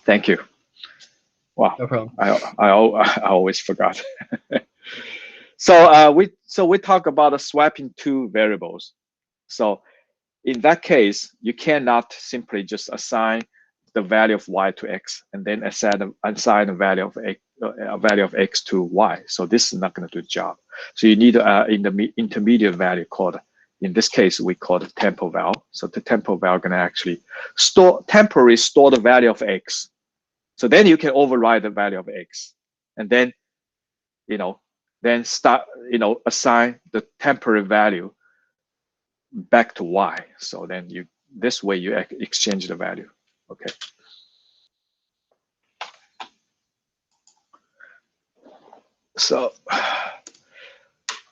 Thank you. Wow. No problem. I always forgot. So we talk about swapping two variables. So in that case, you cannot simply just assign the value of y to x and then assign the value of x to y. So this is not going to do the job. So you need in the intermediate value called, in this case, we call it temporal val. So the temporal val going to actually temporarily store the value of x. So then you can override the value of x, and then then start assign the temporary value back to y. So then this way you exchange the value. Okay. So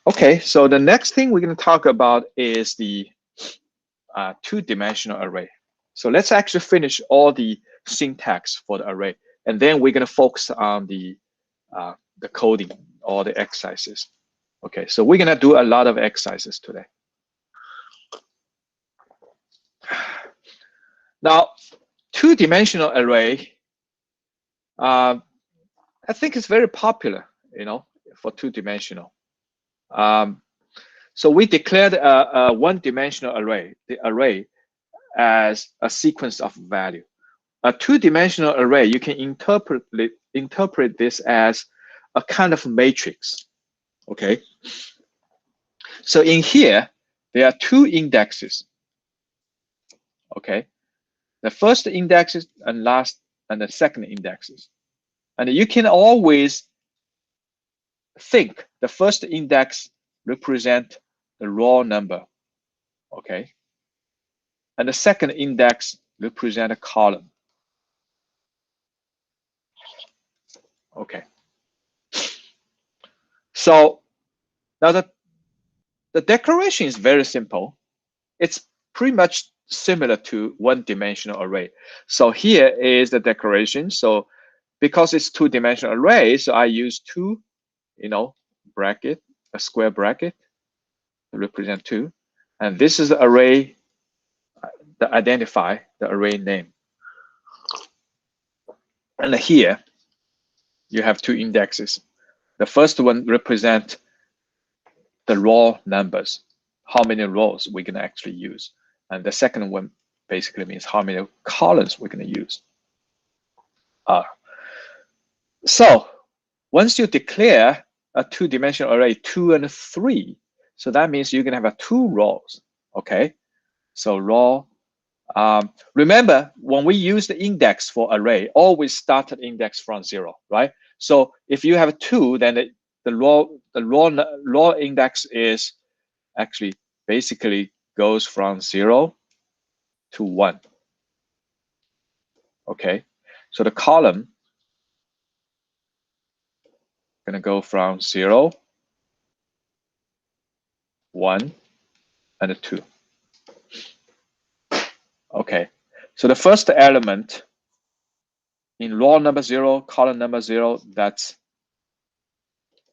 okay, so the next thing we're going to talk about is the two-dimensional array. So let's actually finish all the syntax for the array, and then we're going to focus on the coding or the exercises. Okay, so we're going to do a lot of exercises today. Now, two-dimensional array, I think it's very popular, for two-dimensional. So we declared a one-dimensional array, the array, as a sequence of value. A two-dimensional array, you can interpret this as a kind of matrix. Okay. So in here, there are two indexes. Okay. The first indexes and the second indexes. And you can always think the first index represent the raw number. Okay. And the second index represent a column. Okay. So now the declaration is very simple. It's pretty much similar to one-dimensional array. So here is the declaration. So because it's two-dimensional array, so I use two, bracket, a square bracket to represent two. And this is the array that identify the array name. And here you have two indexes. The first one represent the raw numbers, how many rows we're going to actually use. And the second one basically means how many columns we're going to use. So once you declare a two-dimensional array 2 and 3, so that means you're going to have two rows. Okay, so raw. Remember, when we use the index for array, always start the index from 0, right? So if you have 2, then the raw index is actually basically goes from 0 to 1. Okay, so the column gonna go from 0, 1, and 2. Okay, so the first element in raw number 0, column number 0, that's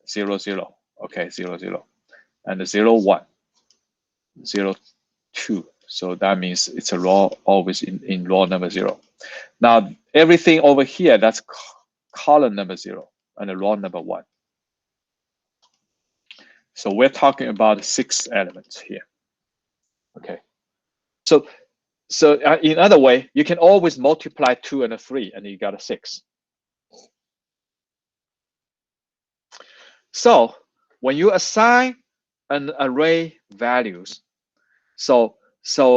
0, 0. Okay, 0, 0. And the 0, 1, 0, 2. So that means it's a raw always in raw number 0. Now, everything over here, that's column number 0 and the raw number 1. So we're talking about 6 elements here. Okay. So in other way, you can always multiply 2 and 3, and you got a 6. So when you assign an array values, so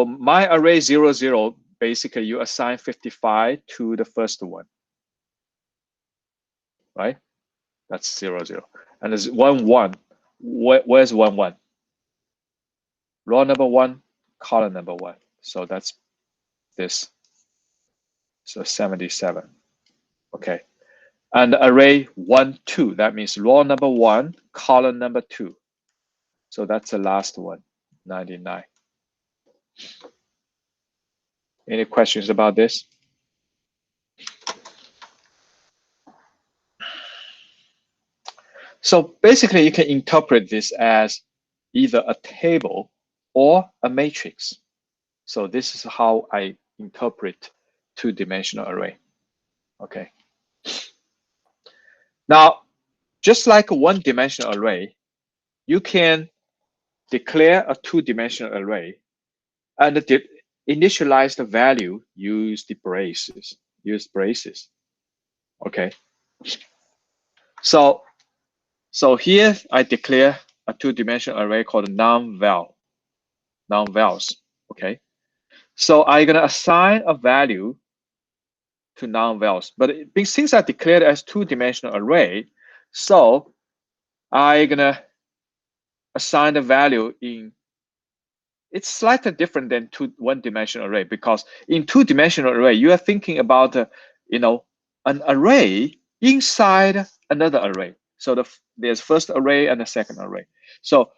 my array 0, 0, basically you assign 55 to the first one, right? That's 0, 0. And there's 1, 1. Where's 1, 1? Raw number 1, column number 1. So that's this. So 77. Okay. And array 1, 2. That means raw number 1, column number 2. So that's the last one, 99. Any questions about this? So basically, you can interpret this as either a table or a matrix. So this is how I interpret two-dimensional array. Okay. Now, just like a one-dimensional array, you can declare a two-dimensional array and initialize the value, use braces. Okay. So here I declare a two-dimensional array called non-vals. Okay. So I'm gonna assign a value to non-vals, but since I declared as two-dimensional array, so I'm gonna assign the value in. It's slightly different than one-dimensional array, because in two-dimensional array you are thinking about an array inside another array. So there's first array and a second array. So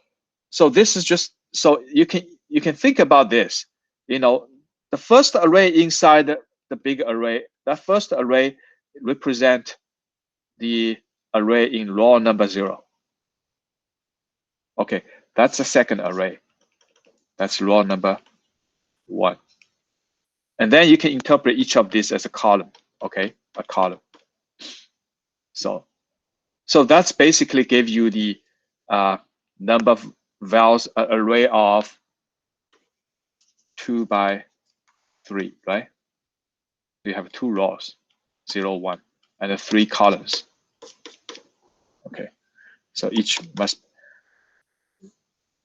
this is just so you can think about this. The first array inside the big array. That first array represent the array in raw number 0. Okay, that's the second array. That's raw number 1. And then you can interpret each of these as a column, okay? A column. So that's basically give you the number of vals array of 2 by 3, right? You have 2 rows, 0, 1, and 3 columns. Okay, so each must.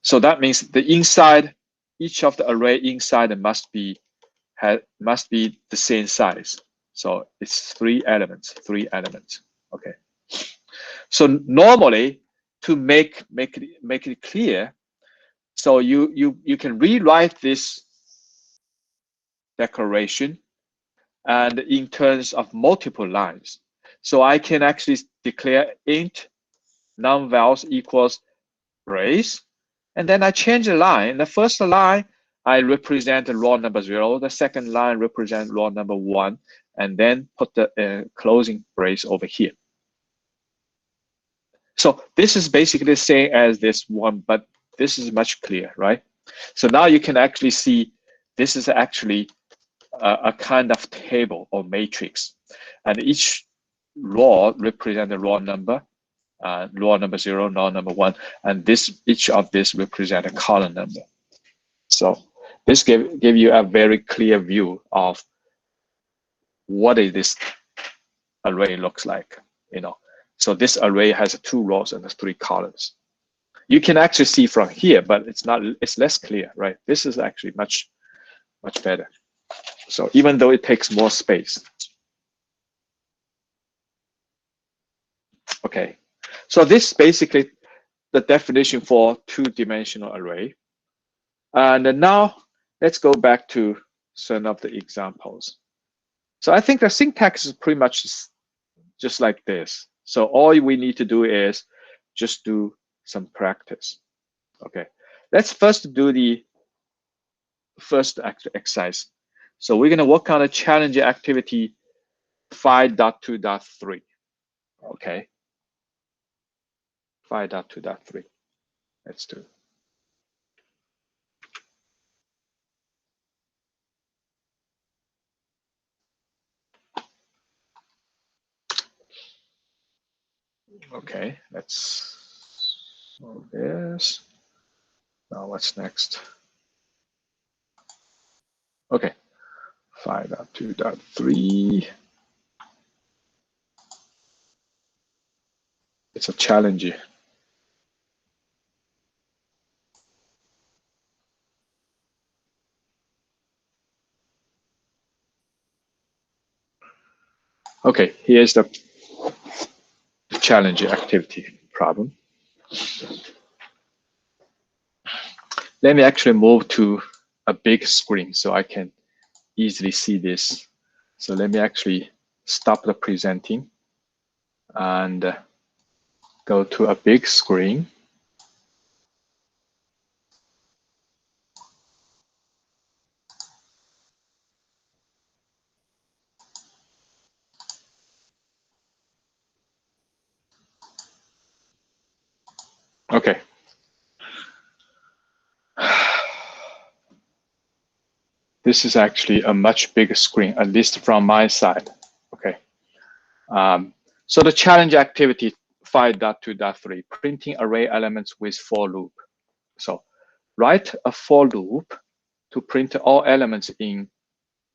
So that means the inside, each of the array inside must be the same size. So it's 3 elements. Okay. So normally, to make it clear, so you can rewrite this declaration and in terms of multiple lines. So I can actually declare int non-vals equals brace, and then I change the line. The first line I represent raw number 0. The second line represent raw number 1, and then put the closing brace over here. So this is basically the same as this one, but this is much clearer, right? So now you can actually see this is actually a kind of table or matrix, and each row represents a raw number, raw number 0, raw number 1, and each of this represent a column number. So this give you a very clear view of what this array looks like. So this array has 2 rows and 3 columns. You can actually see from here, but it's less clear, right? This is actually much better. So even though it takes more space. Okay, so this is basically the definition for two-dimensional array. And now let's go back to some of the examples. So I think the syntax is pretty much just like this. So all we need to do is just do some practice. Okay, let's first do the first exercise. So we're going to work on a challenge activity 5.2.3. Okay, 5.2.3. Let's do. Okay, let's do this. Now what's next? Okay, 5.2.3. It's a challenge. Okay, here's the challenge activity problem. Let me actually move to a big screen so I can easily see this. So let me actually stop the presenting and go to a big screen. Okay. This is actually a much bigger screen, at least from my side. Okay. So the challenge activity 5.2.3, printing array elements with for loop. So write a for loop to print all elements in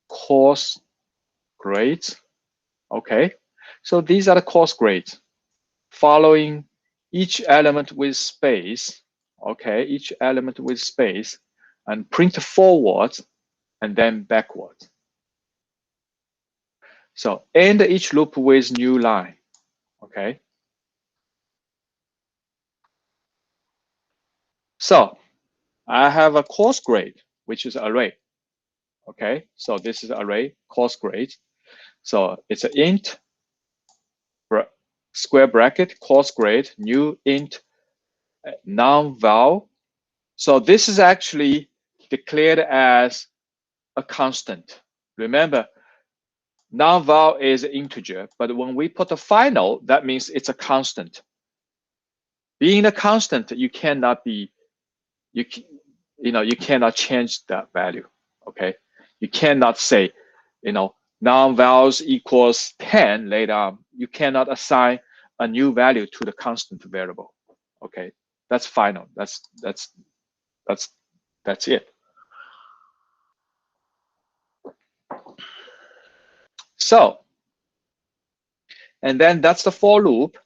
course grades. Okay, so these are the course grades. Following each element with space, okay, each element with space, and print forwards and then backwards. So end each loop with new line, okay? So I have a course grade, which is array, okay? So this is array course grade. So it's an int square bracket course grade, new int non-val. So this is actually declared as a constant. Remember, non-val is an integer, but when we put a final, that means it's a constant. Being a constant, you cannot be, you cannot change that value. Okay, you cannot say, non-vals equals 10 later on. You cannot assign a new value to the constant variable. Okay, that's final. That's it. So, and then that's the for loop.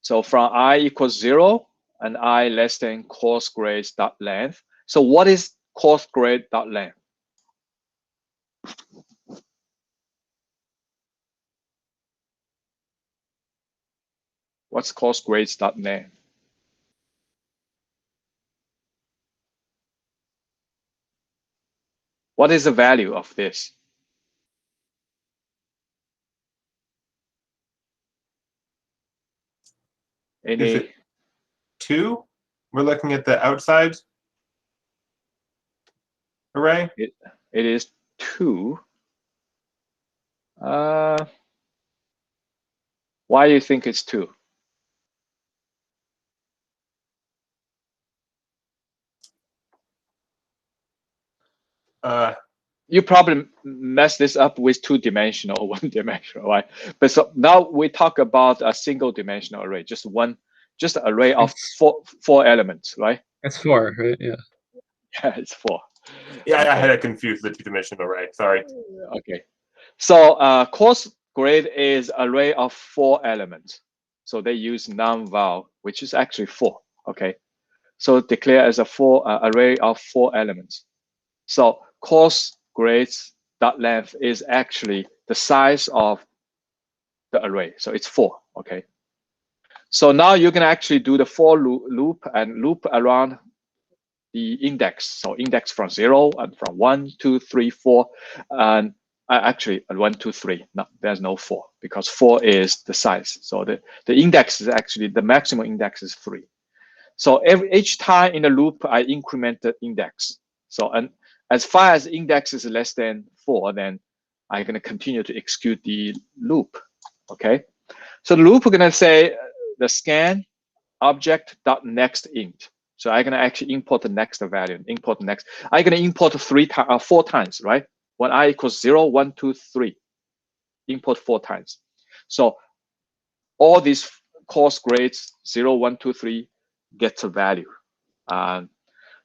So from I equals 0 and I less than course grades dot length. So what is course grade dot length? What's course grades dot length? What is the value of this? Is it 2? We're looking at the outside array. It is 2. Why do you think it's 2? You probably mess this up with 2-dimensional or 1-dimensional, right? But so now we talk about a single-dimensional array, just array of four elements, right? It's 4, right? Yeah. Yeah, it's 4. Yeah, okay. I had it confused with the 2-dimensional array. Sorry. Okay. So course grade is array of 4 elements. So they use non-val, which is actually 4. Okay. So declare as a array of 4 elements. So course grades dot length is actually the size of the array. So it's 4. Okay. So now you can actually do the for loop and loop around the index. So index from 0 and from 1, 2, 3, 4, and actually 1, 2, 3. No, there's no 4 because 4 is the size. So the index is actually the maximum index is 3. So each time in the loop, I increment the index. So and as far as index is less than 4, then I'm going to continue to execute the loop. Okay. So the loop, we're going to say the scan object dot next int. So I'm going to actually import the next value, import the next. I'm going to import 4 times, right? When I equals 0, 1, 2, 3, import 4 times. So all these course grades 0, 1, 2, 3 gets a value.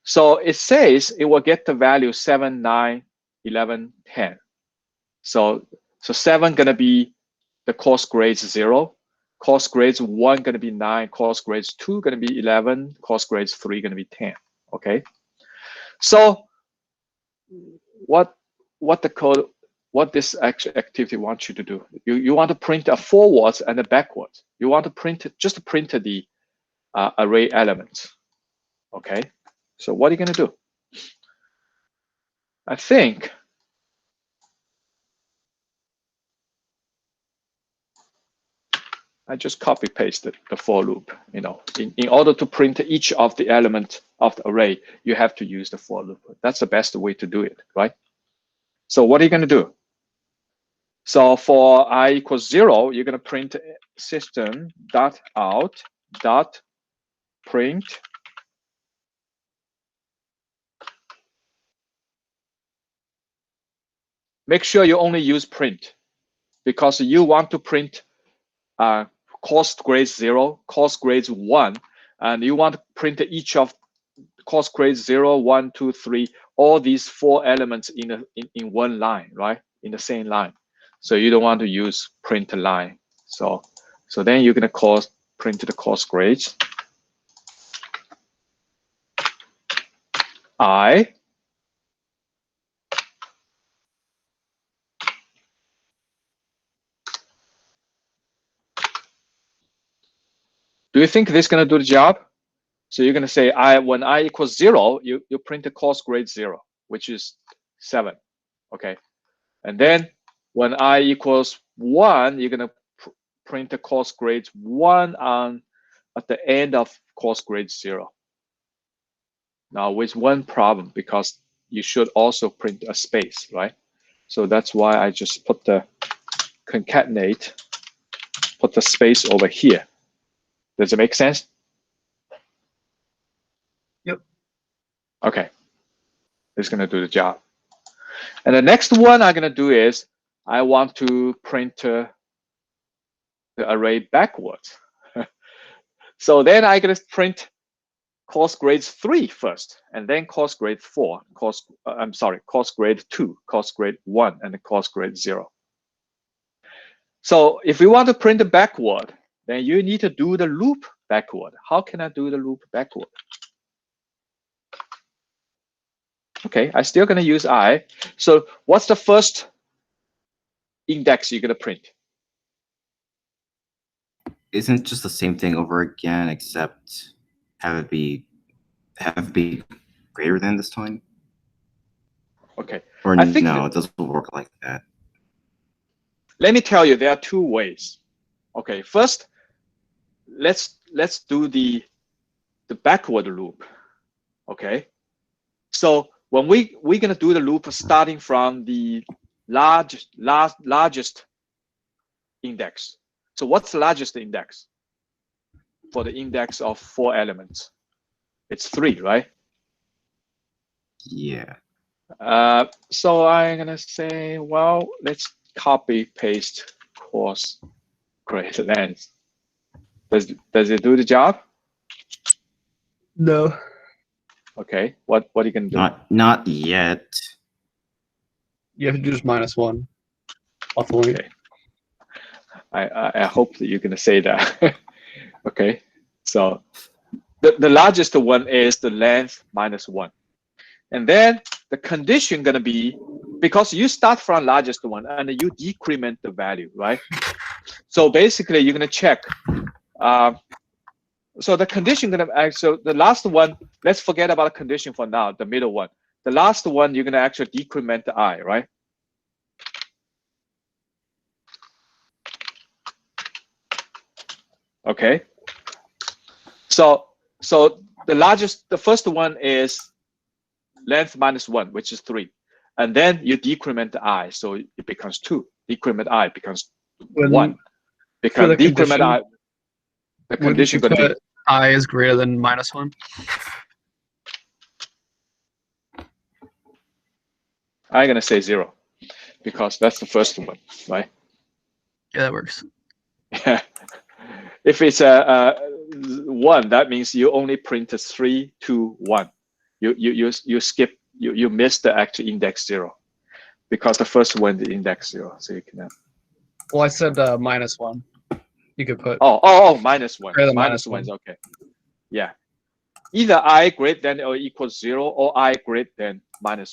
So it says it will get the value 7, 9, 11, 10. So 7 going to be the course grades 0. Course grades 1 going to be 9. Course grades 2 going to be 11. Course grades 3 going to be 10. Okay. So what this actual activity wants you to do? You want to print a forwards and a backwards. You want to print the array elements. Okay. So what are you going to do? I think I just copy pasted the for loop. In order to print each of the elements of the array, you have to use the for loop. That's the best way to do it, right? So what are you going to do? So for I equals 0, you're going to print system.out.print make sure you only use print because you want to print cost grade 0, cost grades 1, and you want to print each of cost grades 0, 1, 2, 3, all these 4 elements in one line, right? In the same line. So you don't want to use print line. So then you're going to print the cost grades. I. Do you think this is going to do the job? So you're going to say when I equals 0, you print the cost grade 0, which is 7. Okay. And then when I equals 1, you're going to print the cost grades 1 at the end of cost grade 0. Now with one problem, because you should also print a space, right? So that's why I just put the concatenate, put the space over here. Does it make sense? Yep. Okay. It's going to do the job. And the next one I'm going to do is I want to print the array backwards. So then I'm going to print cost grades 3 first, and then cost grade 4, cost grade 2, cost grade 1, and the cost grade 0. So if we want to print it backward, then you need to do the loop backward. How can I do the loop backward? Okay, I'm still going to use I. So what's the first index you're going to print? Isn't it just the same thing over again, except have it be greater than this time? Okay. Or I think no, it doesn't work like that. Let me tell you, there are 2 ways. Okay, first, let's do the backward loop. Okay, so when we're gonna do the loop starting from the largest index. So what's the largest index for the index of 4 elements? It's 3, right? Yeah. So I'm gonna say, well, let's copy paste cost grade length. Does it do the job? No. Okay. What are you gonna do? Not yet. You have to do just -1 off the link. Okay. I hope that you're gonna say that. Okay. So the largest one is the length -1, and then the condition gonna be, because you start from largest one and you decrement the value, right? So basically you're gonna check. So the condition gonna so the last one, let's forget about the condition for now, the middle one. The last one, you're gonna actually decrement the I, right? Okay. So the first one is length -1, which is 3. And then you decrement the I, so it becomes 2. Decrement I becomes 1. Because decrement I, the condition gonna be I is greater than -1. I'm gonna say 0, because that's the first one, right? Yeah, that works. If it's a 1, that means you only print 3, 2, 1. You skip, you miss the actual index 0, because the first one is index 0. So you can. Well, I said -1. You could put. Oh, -1. Greater than -1 is okay. Yeah. Either I greater than or equals 0, or I greater than -1.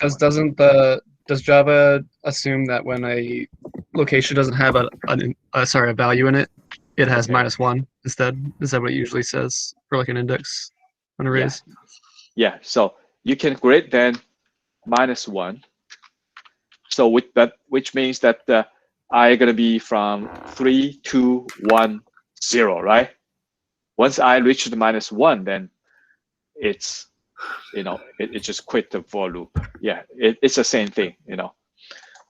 Does Java assume that when a location doesn't have a value in it, it has -1 instead? Is that what it usually says for like an index on arrays? Yeah. So you can greater than -1. So with that, which means that the I gonna be from 3, 2, 1, 0, right? Once I reach the -1, then it's, it just quit the for loop. Yeah, it's the same thing,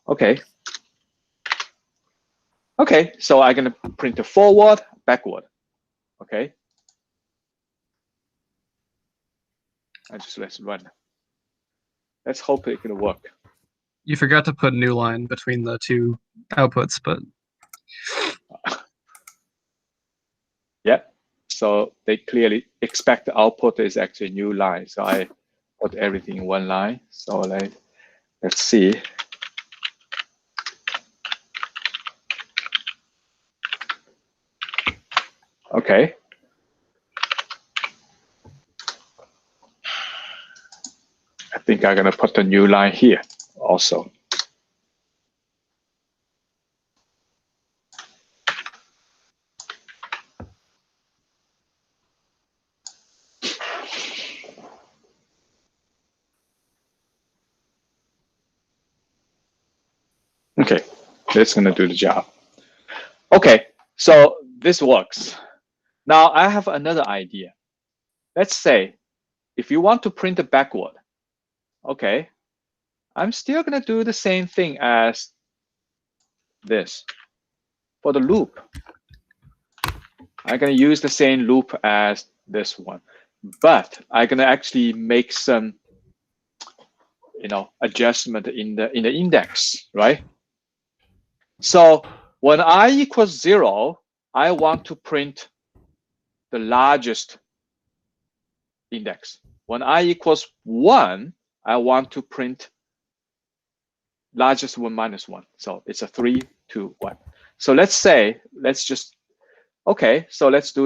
Okay. Okay, so I'm gonna print the forward, backward. Okay. Let's run. Let's hope it can work. You forgot to put new line between the 2 outputs, but so they clearly expect the output is actually a new line. So I put everything in one line. So let's see. Okay. I think I'm going to put a new line here also. Okay, that's going to do the job. Okay, so this works. Now I have another idea. Let's say if you want to print it backward, okay, I'm still going to do the same thing as this. For the loop, I'm going to use the same loop as this one, but I'm going to actually make some, adjustment in the index, right? So when I equals 0, I want to print the largest index. When I equals 1, I want to print largest 1 minus 1. So it's a 3, 2, 1. So let's do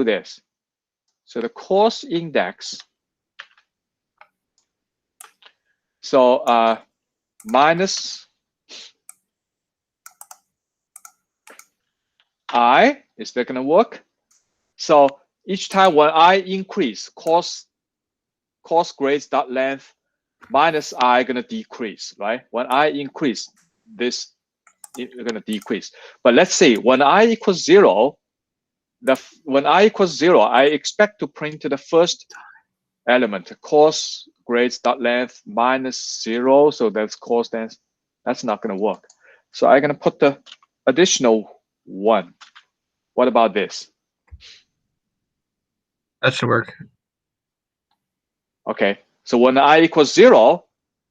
this. So the course index, so minus I, is that going to work? So each time when I increase course grades dot length minus I going to decrease, right? When I increase this, it's going to decrease. But let's see, when I equals 0, I expect to print the first element, course grades dot length minus 0. So that's course length. That's not going to work. So I'm going to put the additional 1. What about this? That should work. Okay. So when I equals 0,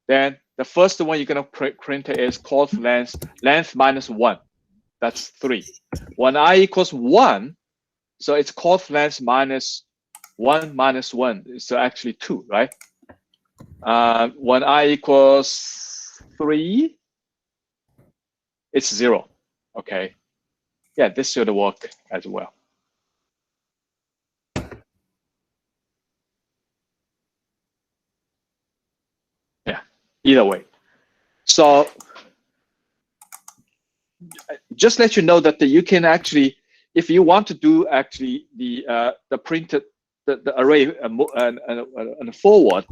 then the first one you're going to print is course length minus 1. That's 3. When I equals 1, so it's course length minus 1 minus 1. So actually 2, right? When I equals 3, it's 0. Okay. Yeah, this should work as well. Yeah, either way. So just let you know that you can actually, if you want to do actually the printed the array and forward,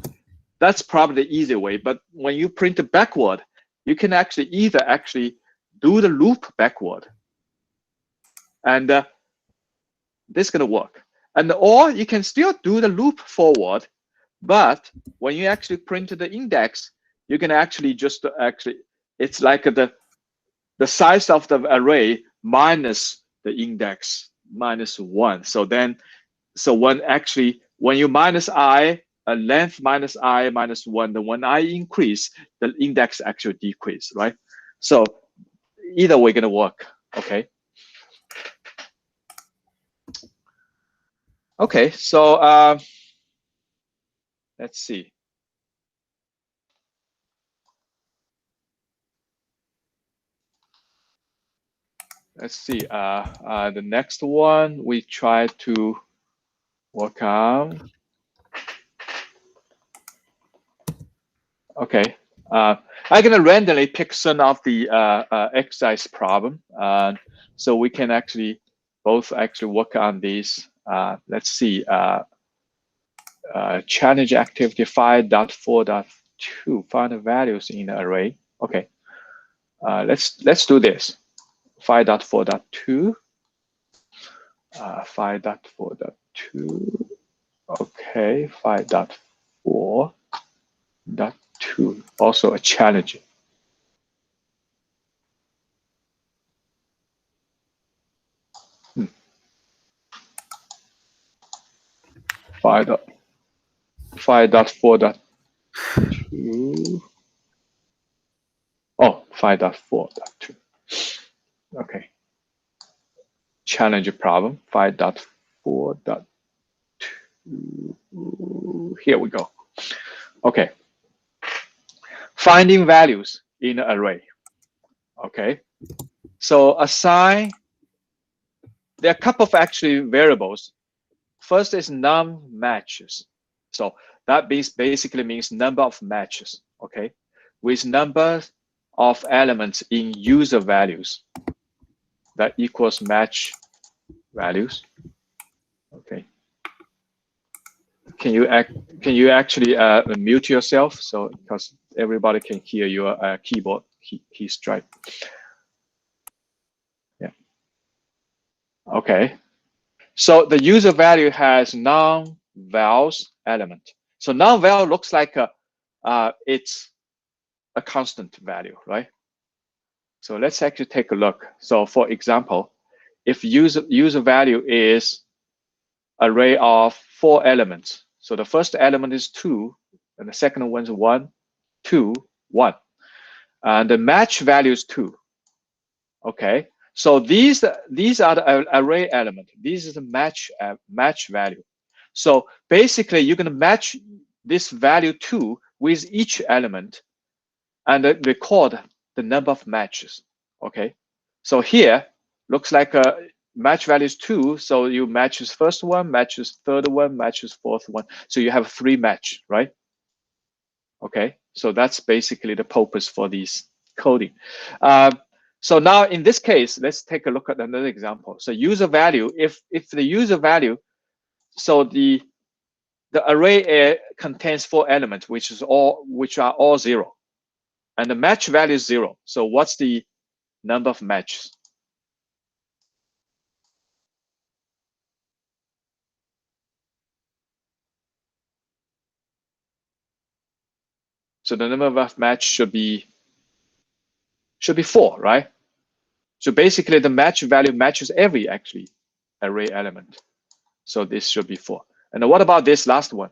that's probably the easy way. But when you print it backward, you can actually either do the loop backward, and this is going to work, or you can still do the loop forward. But when you actually print the index, you can actually just it's like the size of the array minus the index minus 1. So when you minus I, length minus I minus 1, then when I increase, the index actually decrease, right? So either way going to work, okay? Okay, so let's see. Let's see, the next one we try to work on. Okay, I'm gonna randomly pick some of the exercise problem, so we can both work on these. Let's see, challenge activity 5.4.2, find the values in the array. Okay, let's do this. 5.4.2, 5.4.2. Okay, 5.4.2, also a challenge. Hmm. 5.4.2. Oh, 5.4.2. Okay. Challenge problem 5.4.2. Here we go. Okay. Finding values in an array. Okay. So assign, there are a couple of actually variables. First is non-matches. So that basically means number of matches, okay, with number of elements in user values that equals match values. Okay. Can you actually mute yourself so because everybody can hear your keyboard key strike? Yeah. Okay. So the user value has non-vals element. So non-val looks like it's a constant value, right? So let's actually take a look. So for example, if user value is array of 4 elements. So the first element is 2, and the second one is 1, 2, 1. And the match value is 2. Okay. So these are the array element. This is the match value. So basically, you're going to match this value 2 with each element and record the number of matches. Okay. So here looks like a match value is 2. So you matches first one, matches third one, matches fourth one. So you have 3 match, right? Okay. So that's basically the purpose for these coding. So now in this case, let's take a look at another example. So user value, if the user value, so the array contains 4 elements, which are all 0, and the match value is 0. So what's the number of matches? So the number of match should be 4, right? So basically, the match value matches every actually array element. So this should be 4. And what about this last one?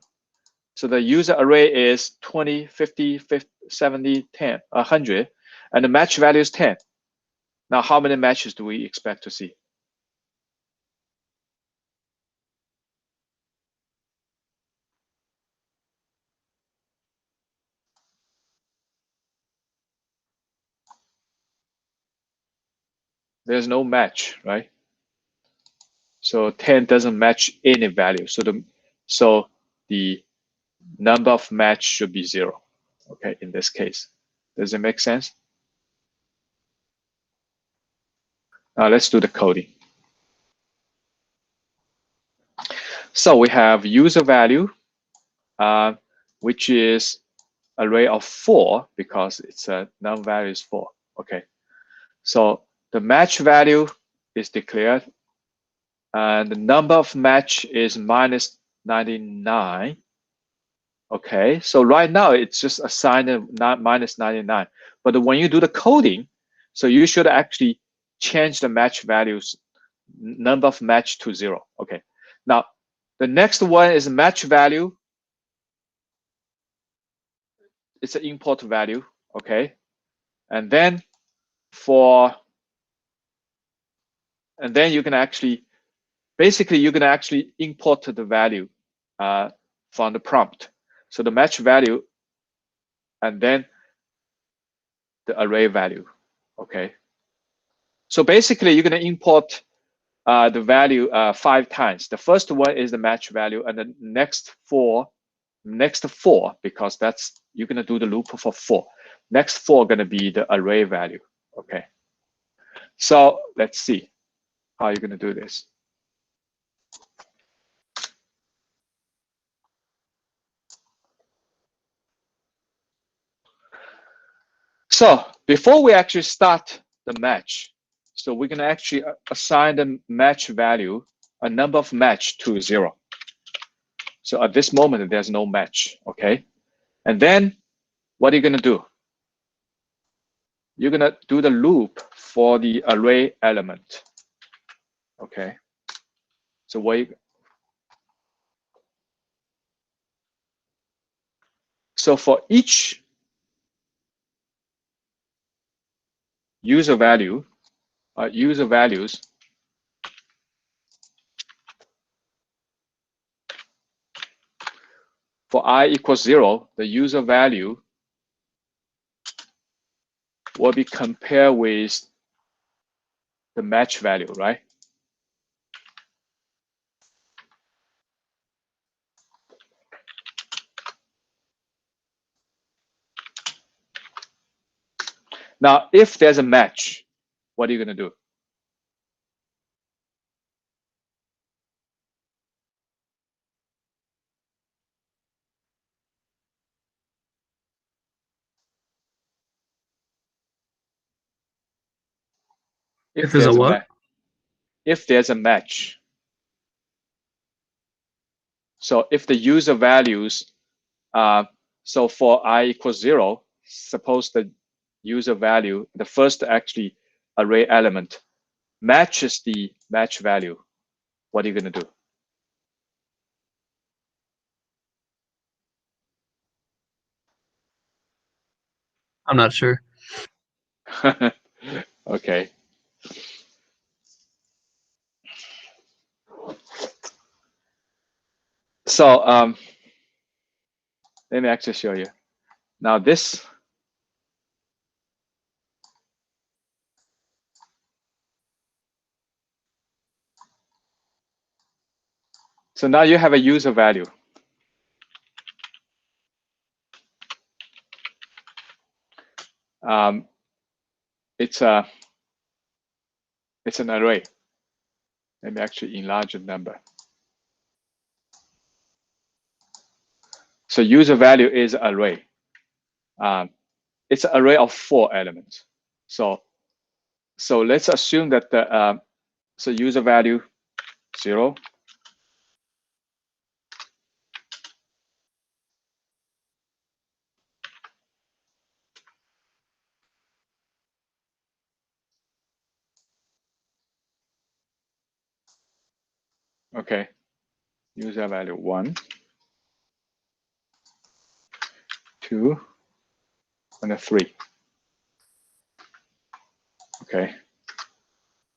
So the user array is 20, 50, 70, 10, 100, and the match value is 10. Now, how many matches do we expect to see? There's no match, right? So 10 doesn't match any value. So the number of match should be 0. Okay, in this case. Does it make sense? Now let's do the coding. So we have user value, which is array of 4 because it's a non-value is 4. Okay. So the match value is declared, and the number of match is minus 99. Okay, so right now it's just assigned minus 99. But when you do the coding, so you should actually change the match values, number of match to 0. Okay, now the next one is match value. It's an import value. Okay, and then you can actually, basically you can actually import the value from the prompt. So the match value and then the array value. Okay. So basically you're going to import the value 5 times. The first one is the match value, and the next four, because that's, you're going to do the loop for 4. Next 4 going to be the array value. Okay. So let's see how you're going to do this. So before we actually start the match, so we're going to actually assign the match value, a number of match to 0. So at this moment, there's no match, okay? And then what are you going to do? You're going to do the loop for the array element, okay? So so for each user values, for I equals 0, the user value will be compared with the match value, right? Now, if there's a match, what are you going to do? If there's a what? If there's a match. So if the user values, so for I equals 0, suppose the user value, the first actually array element matches the match value, what are you going to do? I'm not sure. Okay. So let me actually show you. Now this, so now you have a user value. It's an array. Let me actually enlarge the number. So user value is array. It's an array of 4 elements. So let's assume that the so user value 0. Okay, user value 1, 2, and 3. Okay.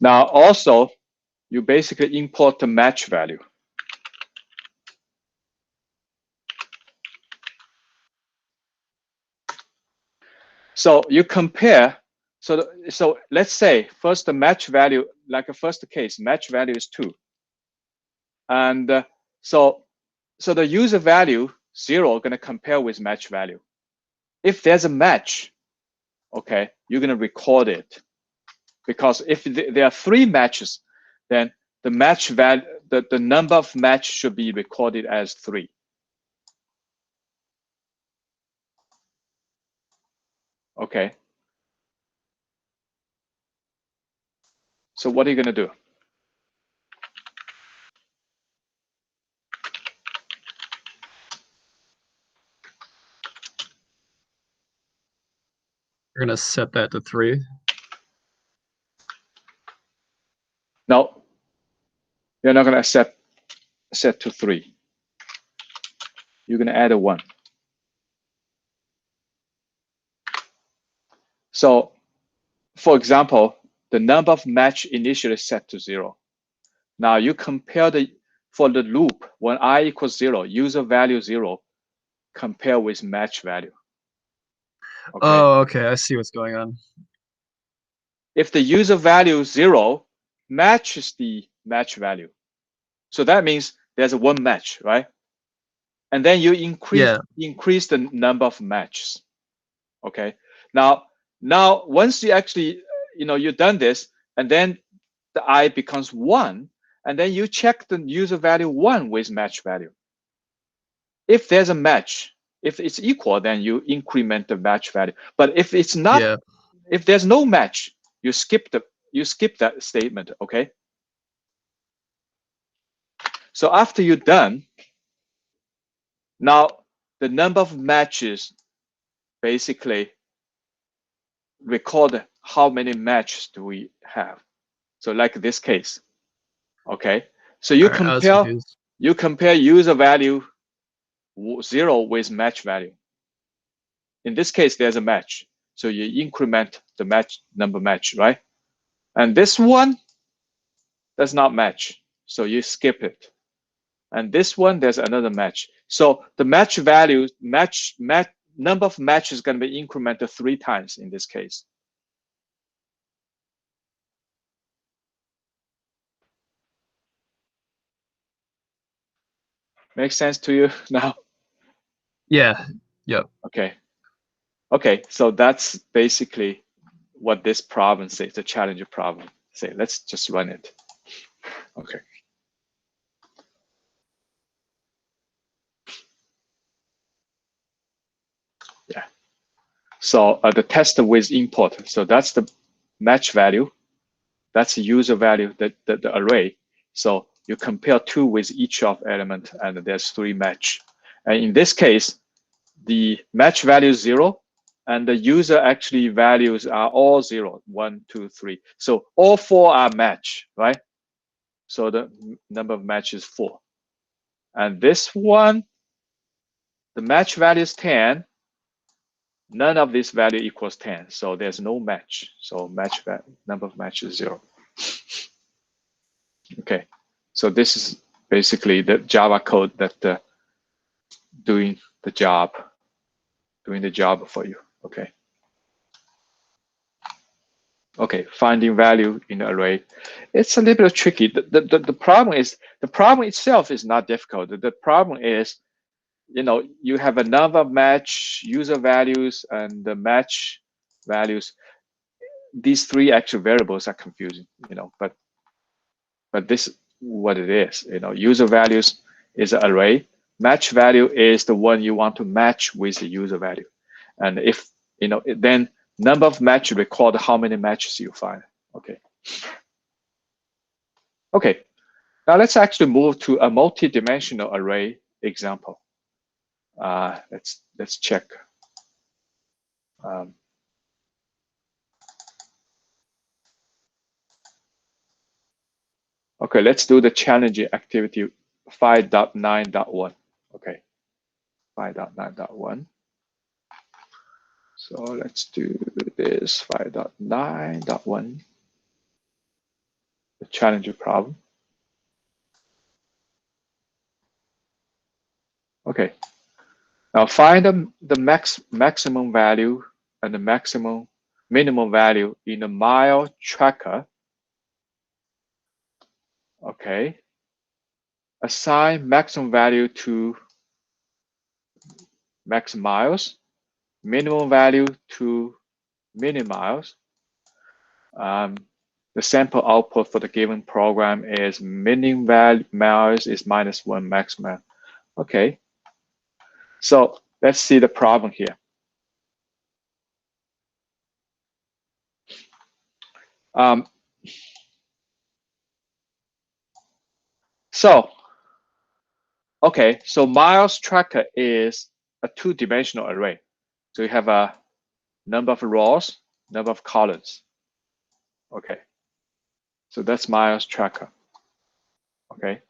Now also, you basically import the match value. So you compare. So let's say first the match value, like a first case, match value is 2, and so the user value 0 going to compare with match value. If there's a match, okay, you're going to record it, because if there are 3 matches, then the match value, the number of match should be recorded as 3. Okay. So what are you going to do? We're gonna set that to 3. No, you're not going to set to 3. You're going to add a 1. So, for example, the number of match initially set to 0. Now you compare for the loop when I equals 0, user value 0, compare with match value. Okay. Oh, okay. I see what's going on. If the user value 0 matches the match value, so that means there's a 1 match, right? And then you increase the number of matches. Okay. Now once you actually, you've done this, and then the I becomes 1, and then you check the user value 1 with match value. If there's a match, if it's equal, then you increment the match value. But if it's not, if there's no match, you skip that statement. Okay. So after you're done, now the number of matches basically record how many matches do we have. So like this case, okay. So you compare user value 0 with match value. In this case, there's a match, so you increment the number match, right? And this one does not match, so you skip it. And this one, there's another match, So the match value, number of matches is going to be incremented 3 times in this case. Make sense to you now? Yeah. Yep. Okay. Okay, so that's basically what this problem says, the challenge problem. Say, let's just run it. Okay. Yeah. So the test with import. So that's the match value. That's the user value, the array. So you compare 2 with each of element, and there's 3 match. And in this case, the match value is 0, and the user actually values are all 0, 1, 2, 3. So all 4 are match, right? So the number of matches is 4. And this one, the match value is 10. None of this value equals 10, so there's no match. So match number of matches is 0. Okay, so this is basically the Java code that doing the job for you. Okay. Okay, finding value in the array. It's a little bit tricky. The problem is, the problem itself is not difficult. The problem is, you have a number of match user values and the match values. These 3 actual variables are confusing, but this is what it is. User values is an array. Match value is the one you want to match with the user value. And if, then number of match record how many matches you find. Okay. Okay. Now let's actually move to a multi-dimensional array example. Let's check. Okay, let's do the challenging activity 5.9.1. Okay, 5.9.1. So let's do this 5.9.1, the challenging problem. Okay, now find the maximum value and the minimum value in the mile tracker. Okay, assign maximum value to max miles, minimum value to minute miles. The sample output for the given program is minimum value miles is -1 maximum. Okay, so let's see the problem here. Okay, so miles tracker is a 2-dimensional array. So you have a number of rows, number of columns. Okay, so that's miles tracker. Okay,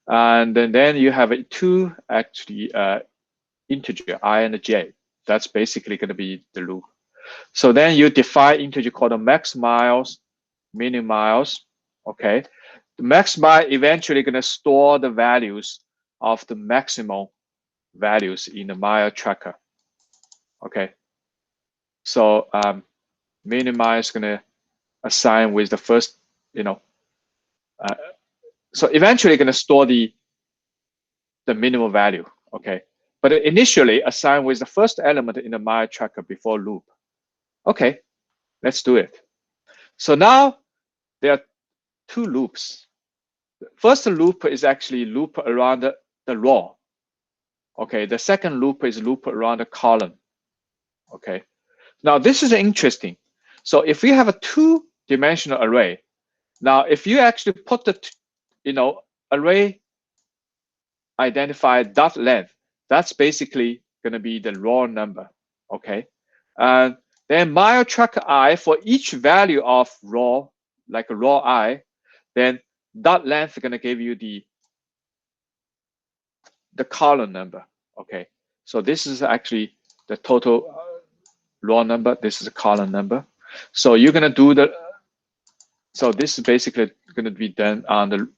and then you have 2 actually integer I and j. That's basically going to be the loop. So then you define integer called the max miles, min miles. Okay, the max mile eventually going to store the values of the maximum values in the mile tracker. Okay, so min mile is going to assign with the first, so eventually going to store the minimum value. Okay, but initially assign with the first element in the mile tracker before loop. Okay, let's do it. So now there are 2 loops. The first loop is actually loop around the row. Okay, the second loop is loop around the column. Okay, now this is interesting. So if we have a 2-dimensional array, now if you actually put the array identifier dot length, that's basically going to be the raw number. Okay, and then mile tracker I for each value of raw, like a raw I, then dot length is going to give you the column number. Okay, so this is actually the total raw number. This is a column number. So you're going to do so this is basically going to be done on the,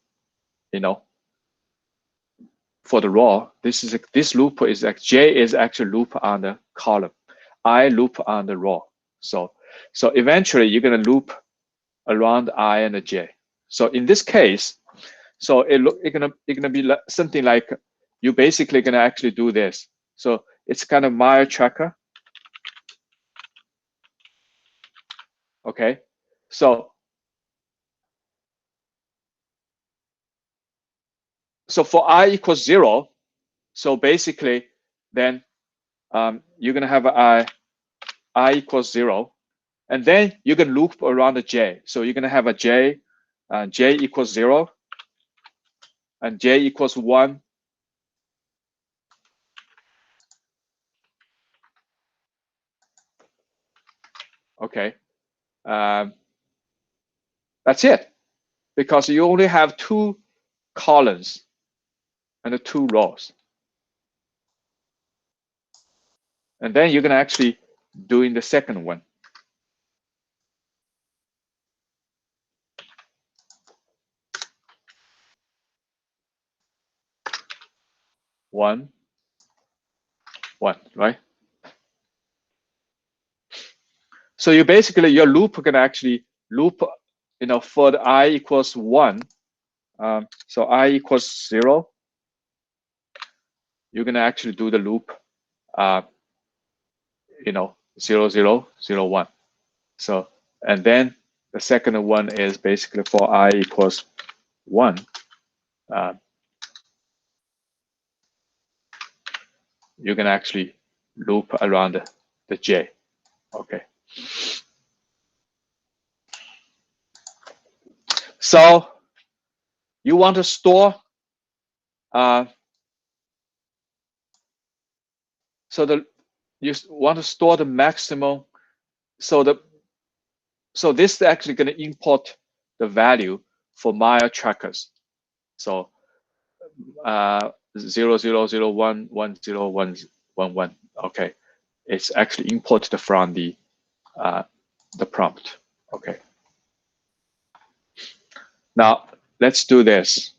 for the raw, this loop is like J is actually loop on the column, I loop on the raw. So eventually you're gonna loop around I and the J. So in this case, so it's gonna be like something like you basically gonna actually do this. So it's kind of mile tracker. Okay, so for I equals 0, so basically then you're gonna have I equals 0, and then you can loop around the J. So you're gonna have a J, J equals 0, and J equals 1. Okay, that's it, because you only have 2 columns and 2 rows. And then you're gonna actually doing the second one. One, right? So you basically, your loop can actually loop, for the I equals 1. So I equals 0. You're gonna actually do the loop, 0, 0, 0, 1. So, and then the second one is basically for I equals 1. You can actually loop around the J. Okay. So you want to store, you want to store the maximum. So this is actually going to import the value for mile trackers. So 0, 0, 0, 1, 1, 0, 1, 1, 1. Okay, it's actually imported from the prompt. Okay. Now let's do this.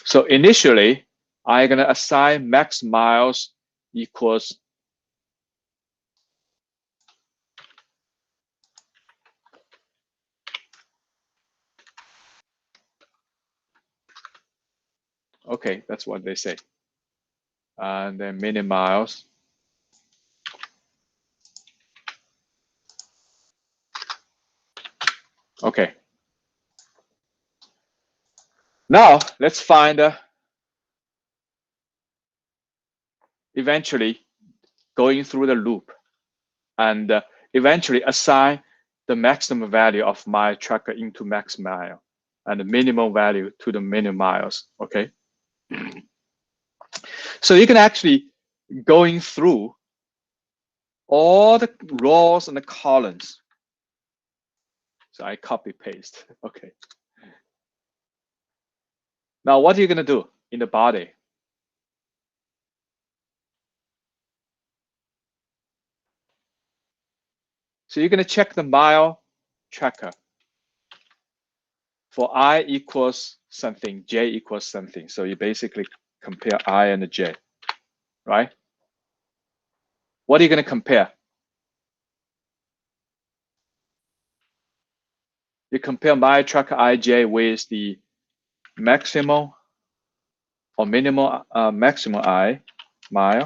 So initially, I'm gonna assign max miles equals okay, that's what they say. And then minute miles. Okay. Now let's find eventually going through the loop and eventually assign the maximum value of my tracker into max mile and the minimum value to the minimum miles. Okay. So you can actually going through all the rows and the columns. So I copy paste. Okay. Now what are you gonna do in the body? So you're gonna check the mile tracker for I equals something, J equals something. So you basically compare I and J, right? What are you gonna compare? You compare mile tracker IJ with the maximum or minimum maximum I mile.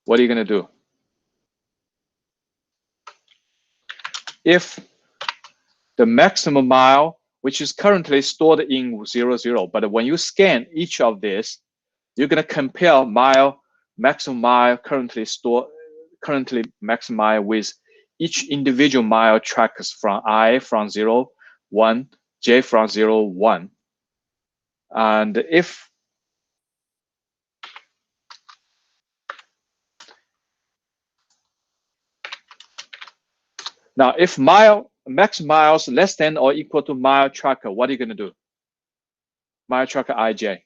What are you gonna do? If the maximum mile, which is currently stored in 0, 0, but when you scan each of this, you're gonna compare maximum mile currently maximum mile with each individual mile trackers from I from 0, 1, J from 0, 1. And if max miles less than or equal to mile tracker, what are you gonna do? Mile tracker IJ.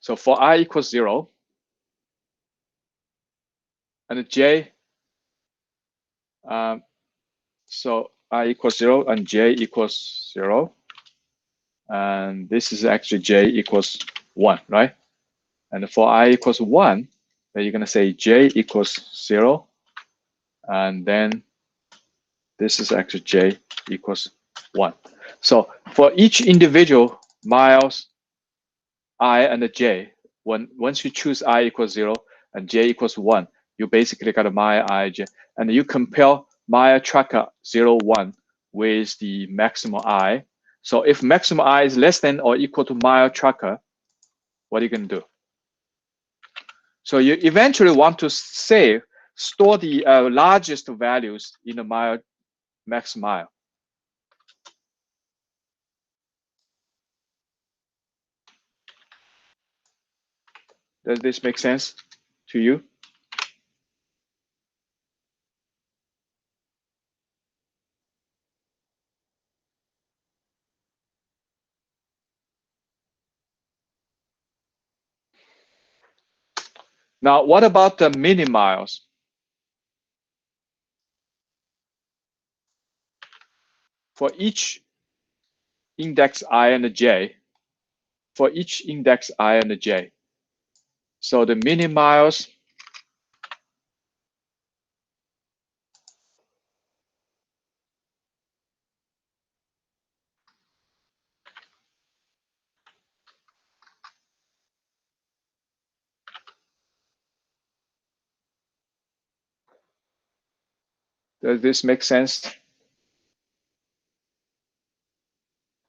So for I equals 0, and j, so I equals 0 and j equals 0, and this is actually j equals 1, right? And for I equals 1, then you're going to say j equals 0, and then this is actually j equals 1. So for each individual miles I and j, once you choose I equals 0 and j equals 1, you basically got a mile I, j, and you compare mile tracker 0, 1 with the maximum I. So if maximum I is less than or equal to mile tracker, what are you going to do? So you eventually want to store the largest values in the mile, max mile. Does this make sense to you? Now, what about the minimiles? For each index I and j, for each index I and j. So the minimiles, does this make sense?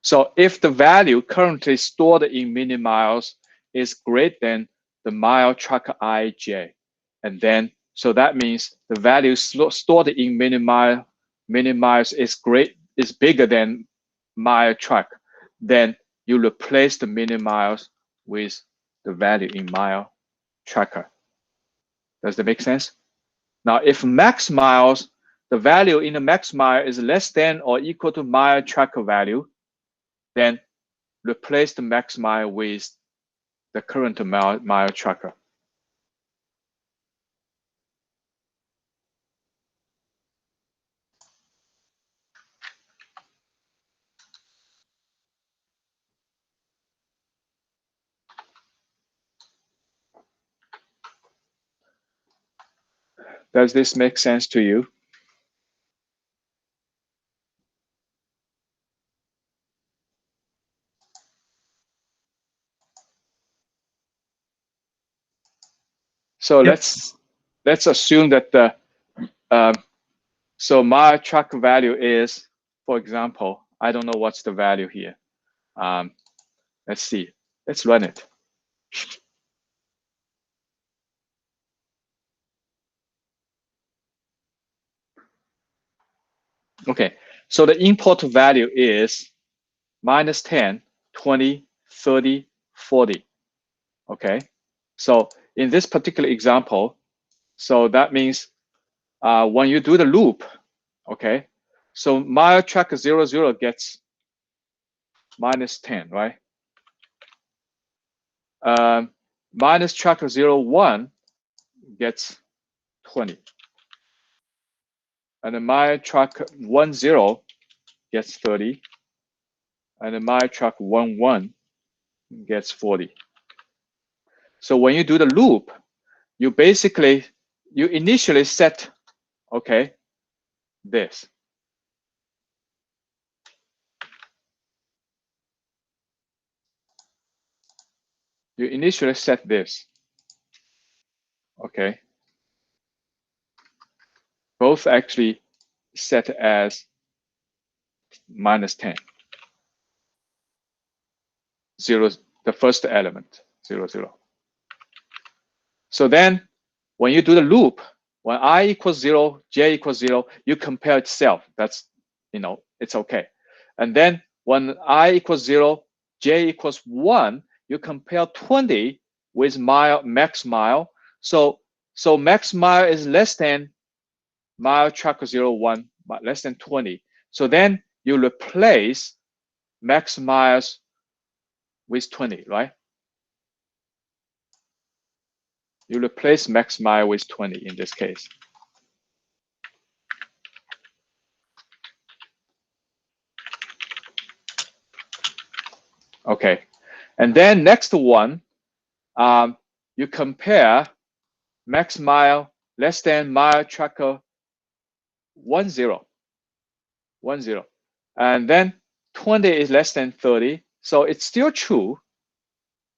So if the value currently stored in minimiles is greater than the mile tracker ij, and then so that means the value stored in minimiles is bigger than mile track, then you replace the minimiles with the value in mile tracker. Does that make sense? Now, if max miles, the value in the max mile is less than or equal to mile tracker value, then replace the max mile with the current mile tracker. Does this make sense to you? So Yep. let's assume that the so mile tracker value is, for example, I don't know what's the value here. Let's see. Let's run it. Okay, so the input value is minus 10, 20, 30, 40. Okay, so in this particular example, so that means when you do the loop, okay, so mile tracker 0, 0 gets minus 10, right? Minus tracker 0, 1 gets 20. And the mile tracker 1, 0 gets 30. And the mile tracker 1, 1 gets 40. So when you do the loop, you initially set, okay, this. You initially set this, okay. Both actually set as minus 10. 0, the first element, 0, 0. So then when you do the loop, when I equals 0, j equals 0, you compare itself. That's, it's okay. And then when I equals 0, j equals 1, you compare 20 with max mile. So max mile is less than mile tracker 0, 1, but less than 20. So then you replace max miles with 20, right? You replace max mi with 20 in this case. Okay, and then next one, you compare max mile less than mile tracker 10, and then 20 is less than 30, so it's still true.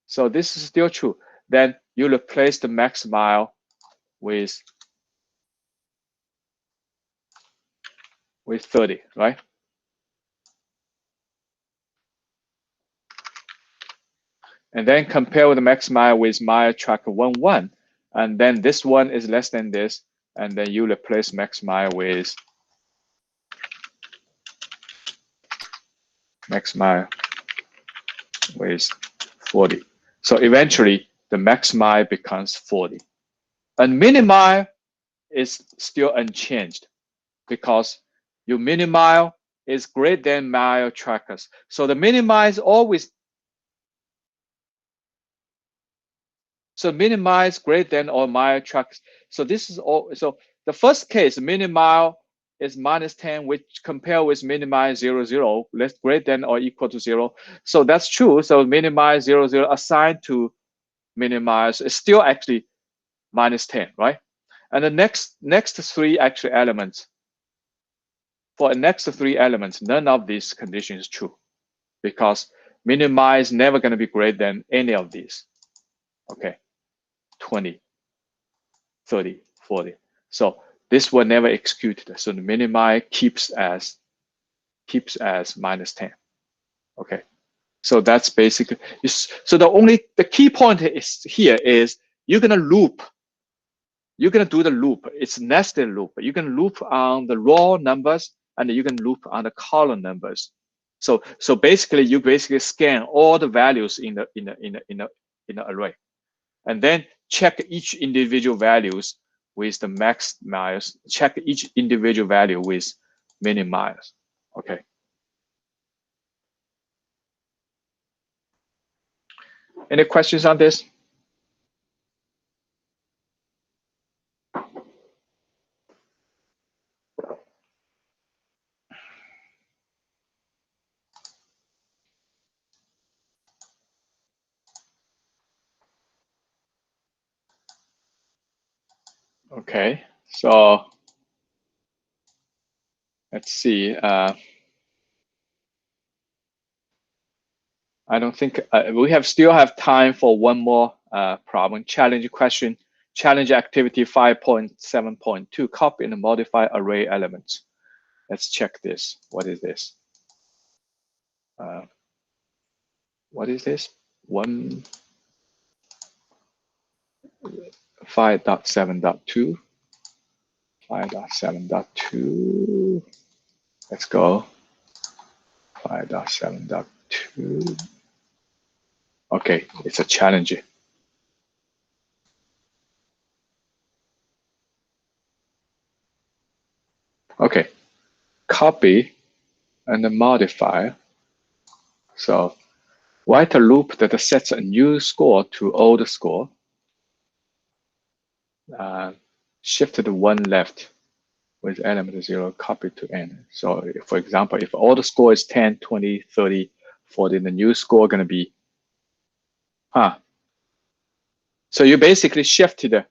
So this is still true. Then you replace the max mile with 30, right? And then compare with the max mile with mile tracker 11, and then this one is less than this, and then you replace max mile with max mile with 40. So eventually the max mile becomes 40. And min mile is still unchanged because your min mile is greater than mile trackers. So the min mile is always, so min mile is greater than or mile trackers. So this is all, so the first case, min mile is -10, which compare with min mile 0, 0, less greater than or equal to 0. So that's true. So min mile 0, 0 assigned to min mile is still actually -10, right? And the next three actual elements, for the next three elements, none of these conditions is true because min mile is never going to be greater than any of these. Okay, 20, 30, 40. So this will never executed. So the min mile keeps as -10. Okay, so that's basically, so the key point is here is you're going to loop. You're going to do the loop. It's nested loop. You can loop on the raw numbers and you can loop on the column numbers. So basically you scan all the values in the array, and then check each individual values with the max miles. Check each individual value with min miles. Okay. Any questions on this? Okay, so let's see. I don't think we still have time for one more problem. Challenge question. Challenge activity 5.7.2. Copy and modify array elements. Let's check this. What is this? What is this? 5.7.2. 5.7.2. Let's go. 5.7.2. Okay, it's a challenge. Okay, copy and modify. So write a loop that sets a new score to old score. Shift to one left with element 0, copy to n. So for example, if all the score is 10, 20, 30, 40, the new score going to be, So you basically shift to the,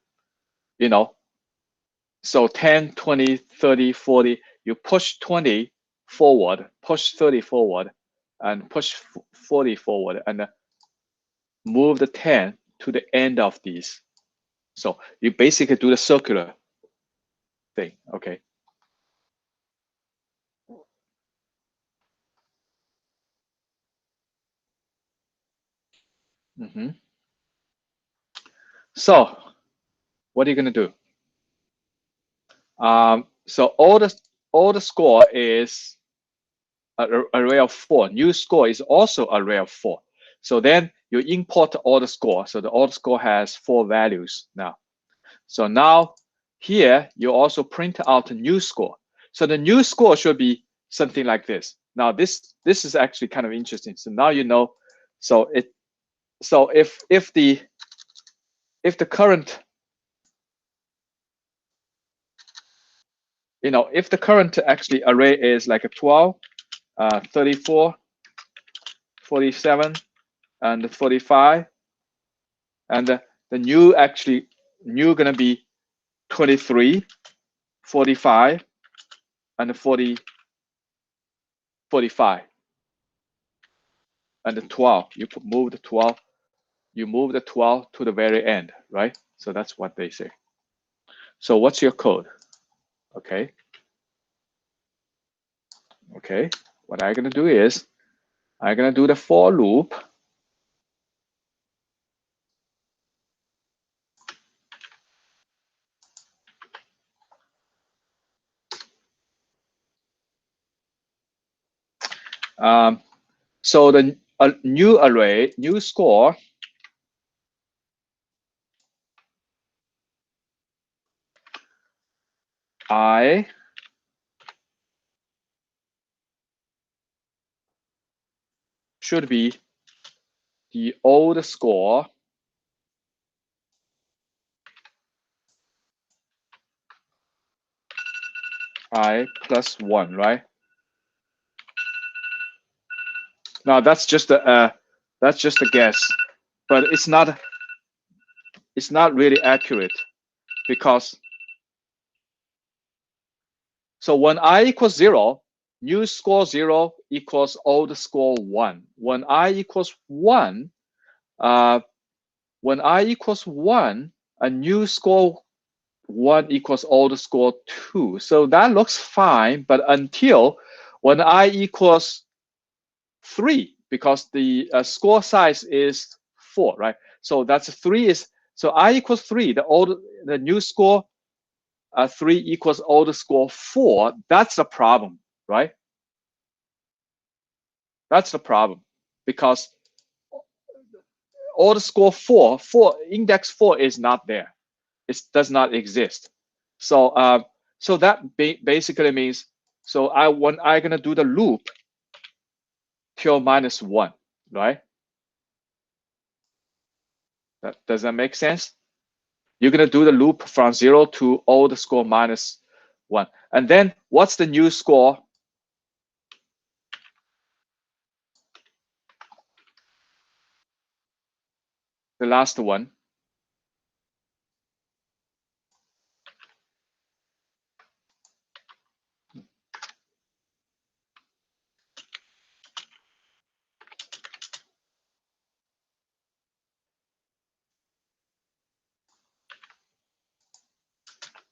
so 10, 20, 30, 40, you push 20 forward, push 30 forward, and push 40 forward, and move the 10 to the end of these. So you basically do the circular thing, okay? So what are you gonna do? So all the score is an array of 4. New score is also array of 4. So then you import all the score. So the all the score has 4 values now. So now here you also print out a new score. So the new score should be something like this. Now this is actually kind of interesting. So now you know. So if the current if the current actually array is like a 12, 34, 47, and 45, and the new gonna be 23, 45, and 45, and the 12. Move the 12. You move the 12 to the very end, right? So that's what they say. So what's your code? Okay. Okay. What I'm gonna do is I'm gonna do the for loop. So the new array, new score, I should be the old score I plus 1, right? Now that's just a guess, but it's not really accurate, because so when I equals 0, new score 0 equals old score 1. When I equals 1, when I equals 1, a new score 1 equals old score 2. So that looks fine, but until when I equals 3, because the score size is 4, right? So that's 3 is, so I equals 3, the new score 3 equals old score 4. That's the problem, right? That's the problem, because old score 4, index 4 is not there. It does not exist. So so that basically means, so when I'm gonna do the loop till -1, right? Does that make sense? You're gonna do the loop from 0 to old score -1, and then what's the new score? The last one.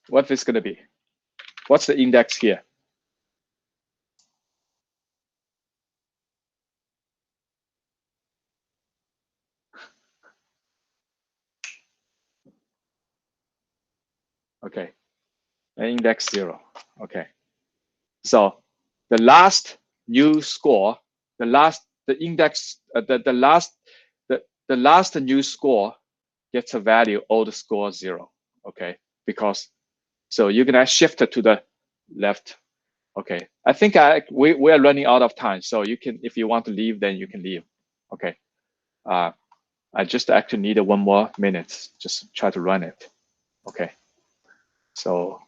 What is gonna be? What's the index here? Okay, index 0. Okay, so the last new score, the last new score gets a value old score 0. Okay, because so you're gonna shift it to the left. Okay, I think we are running out of time, so you can, if you want to leave, then you can leave. Okay, I just actually need 1 more minute. Just try to run it. Okay, so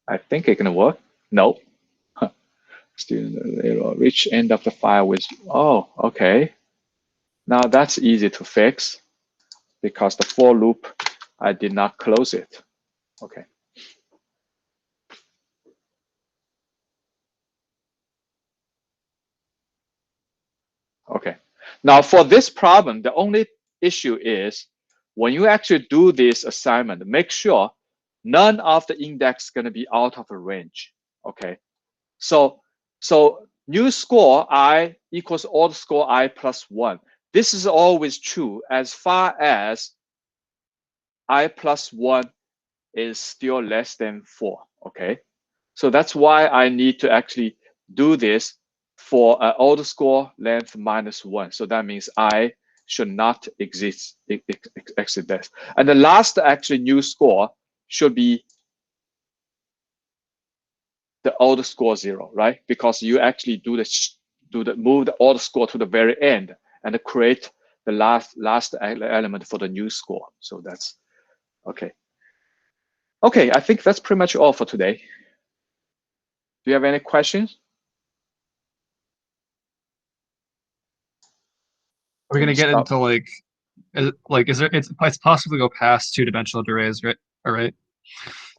I think it's gonna work. No. Student error. Reach end of the file with. Oh, okay. Now that's easy to fix, because the for loop, I did not close it. Okay. Okay. Now for this problem, the only issue is when you actually do this assignment, make sure none of the index is going to be out of the range. Okay. So new score I equals old score I plus 1. This is always true as far as I plus 1 is still less than 4. Okay. So that's why I need to actually do this for old score length -1. So that means I should not exit this. And the last actually new score should be the old score 0, right? Because you actually move the old score to the very end and create the last element for the new score. So Okay. Okay, I think that's pretty much all for today. Do you have any questions? Are we gonna get Stop. into is there? It's possible to go past two-dimensional arrays, right? All right.